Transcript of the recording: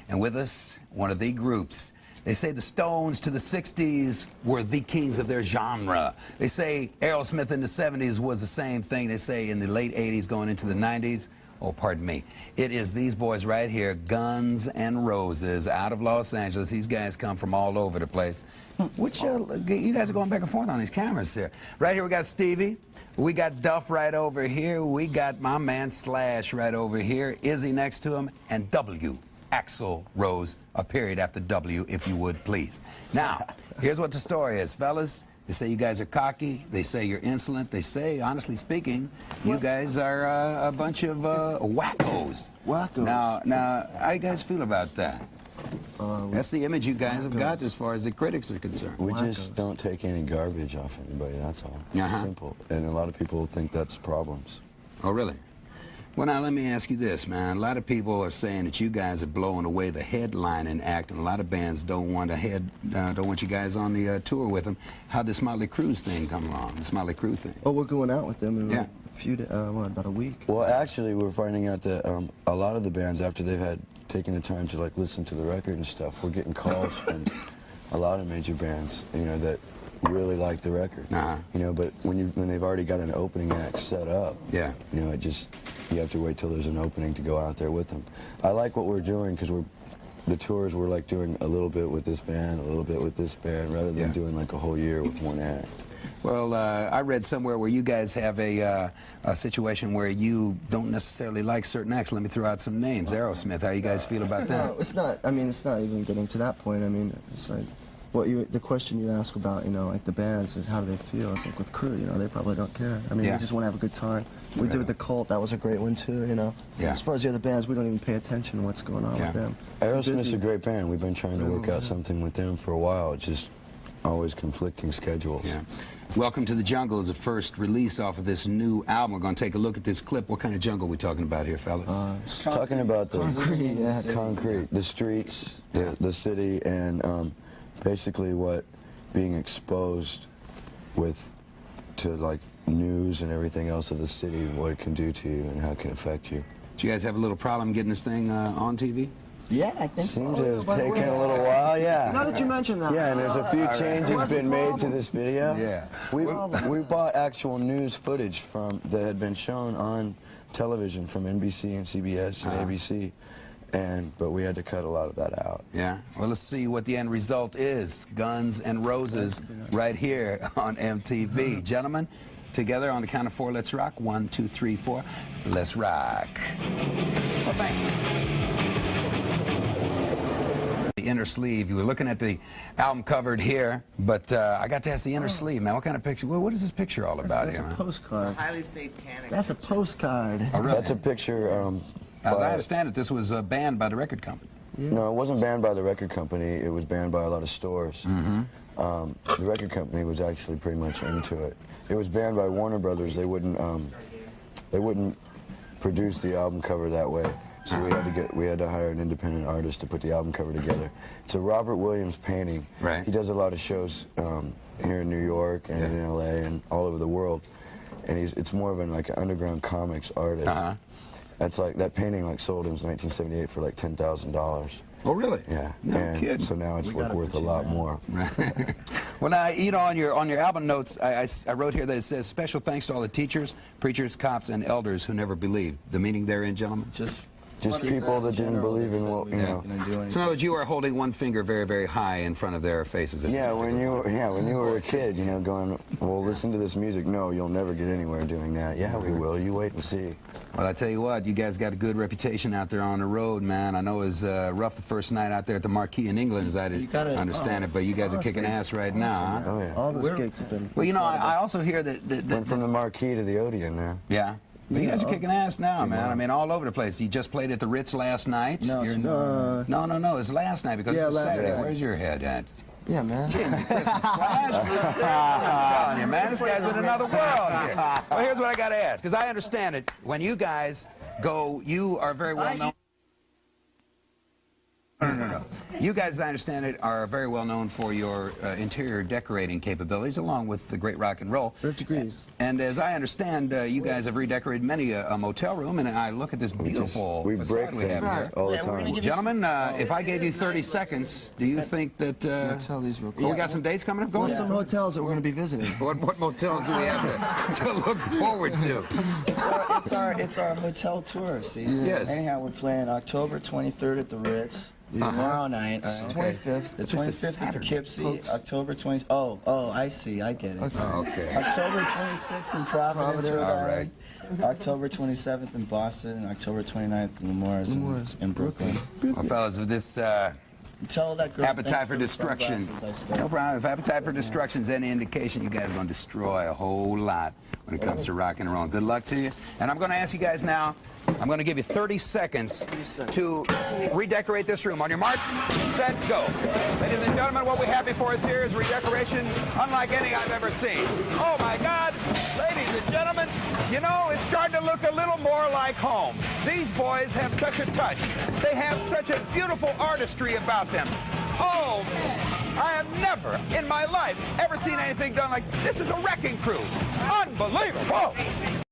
And with us, one of the groups. They say the Stones to the 60s were the kings of their genre. They say Aerosmith in the 70s was the same thing. They say in the late 80s going into the 90s. Oh, pardon me. It is these boys right here, Guns N' Roses, out of Los Angeles. These guys come from all over the place. Which, you guys are going back and forth on these cameras here. Right here we got Stevie. We got Duff right over here. We got my man Slash right over here. Izzy next to him. And W. Axl Rose, a period after W, if you would, please. Now, here's what the story is, fellas. They say you guys are cocky. They say you're insolent. They say, honestly speaking, you guys are a bunch of wackos. Wackos. Now, how you guys feel about that? That's the image you guys have got as far as the critics are concerned. We just don't take any garbage off anybody, that's all. Simple. And a lot of people think that's problems. Oh, really? Well, now, let me ask you this, man. A lot of people are saying that you guys are blowing away the headlining act, and a lot of bands don't want you guys on the tour with them. How'd this Motley Crue thing come along, this Motley Crue thing? Oh, we're going out with them in a few, about a week. Well, actually, we're finding out that a lot of the bands, after they've had taken the time to like listen to the record and stuff, we're getting calls from a lot of major bands, you know, that really like the record. You know, but when they've already got an opening act set up, you know, you have to wait till there's an opening to go out there with them. I like what we're doing because the tours we're like doing a little bit with this band, a little bit with this band, rather than doing like a whole year with one act. Well, I read somewhere where you guys have a situation where you don't necessarily like certain acts. Let me throw out some names. Aerosmith, how you guys feel about that? No, it's not. I mean, it's not even getting to that point. I mean, it's like the question you ask about, you know, like the bands and how do they feel. It's like with Crue, you know, they probably don't care. I mean, we just want to have a good time. We did with the Cult. That was a great one too. You know. As far as the other bands, we don't even pay attention to what's going on with them. Aerosmith's a great band. We've been trying to work out something with them for a while. It's just always conflicting schedules. Welcome to the Jungle is the first release off of this new album. We're going to take a look at this clip. What kind of jungle are we talking about here, fellas? Talking about the concrete, concrete, the streets, the city, and basically what being exposed to like news and everything else of the city, what it can do to you and how it can affect you. Do you guys have a little problem getting this thing on TV? Yeah, I think Seems to have taken a little while, Now that you mention that. Yeah, and there's a few changes been made to this video. We bought actual news footage that had been shown on television from NBC and CBS and ABC, but we had to cut a lot of that out. Well, let's see what the end result is. Guns N' Roses right here on MTV. Gentlemen, together on the count of 4, let's rock. 1, 2, 3, 4. Let's rock. Well, thanks. The inner sleeve. You were looking at the album covered here, but I got to ask the inner sleeve, man. What kind of picture? What is this picture all about here? That's a postcard. It's highly satanic. That's a postcard. Oh, really? That's a picture. As I understand it, this was banned by the record company. No, it wasn't banned by the record company. It was banned by a lot of stores. The record company was actually pretty much into it. It was banned by Warner Brothers. They wouldn't produce the album cover that way. So we had to hire an independent artist to put the album cover together. It's a Robert Williams painting. He does a lot of shows here in New York and in LA and all over the world. And it's more of like an underground comics artist. That's like that painting sold in 1978 for like $10,000. Oh, really? Yeah. No kidding. So now it's worth a lot more. Well, now, you know, on your album notes, I wrote here that it says, special thanks to all the teachers, preachers, cops, and elders who never believed. The meaning thereeen, gentlemen? Just people that didn't believe in what, you know. So in other words, you are holding one finger very, very high in front of their faces. When you were a kid, you know, going, well, listen to this music. No, you'll never get anywhere doing that. Yeah, we will. You wait and see. Well, I tell you what, you guys got a good reputation out there on the road, man. I know it was rough the first night out there at the Marquee in England, as I understand it, but you guys are kicking ass right now. Oh, yeah. All those gigs have been... Well, you know, I also hear that... Went from the Marquee to the Odeon now. Yeah. Well, you guys are kicking ass now, man. I mean, all over the place. You just played at the Ritz last night. No, it's last night because it's Saturday. Yeah. Where's your head at? Yeah, man. Christmas flash. I'm telling you, man, this guy's in another world here. Well, here's what I got to ask, because I understand it. When you guys go, you are very well known. No. You guys, as I understand it, are very well known for your interior decorating capabilities, along with the great rock and roll. 5 degrees. And as I understand, you guys have redecorated many a motel room, and I look at this beautiful We break facade we have things here. all the Yeah, we're time. gonna give Gentlemen, if I gave you 30 seconds, do you think that... Yeah, tell these real quick. we got some dates coming up? Go Well, ahead. some hotels that we're going to be visiting. What motels do we have to look forward to? It's our hotel tour, see? Yes. Anyhow, we're playing October 23rd at the Ritz. Tomorrow night. It's the 25th. The This is 25th at Saturday, Poughkeepsie. folks. October 20th. Oh, I see. I get it. Okay. Okay. October 26th in Providence, Rhode All Island. October 27th in Boston, and October 29th in Lemoore in Brooklyn. Well, fellas, with this Tell that girl appetite thanks for the destruction, sunglasses I stole. no problem. If appetite for destruction is any indication, you guys are going to destroy a whole lot when it comes to rock and roll. Good luck to you. And I'm going to ask you guys now, I'm going to give you 30 seconds to redecorate this room. On your mark, set, go. Ladies and gentlemen, what we have before us here is redecoration unlike any I've ever seen. Oh, my God. Ladies and gentlemen, you know, it's starting to look a little more like home. These boys have such a touch. They have such a beautiful artistry about them. Oh, I have never in my life ever seen anything done like this. Is a wrecking crew. Unbelievable.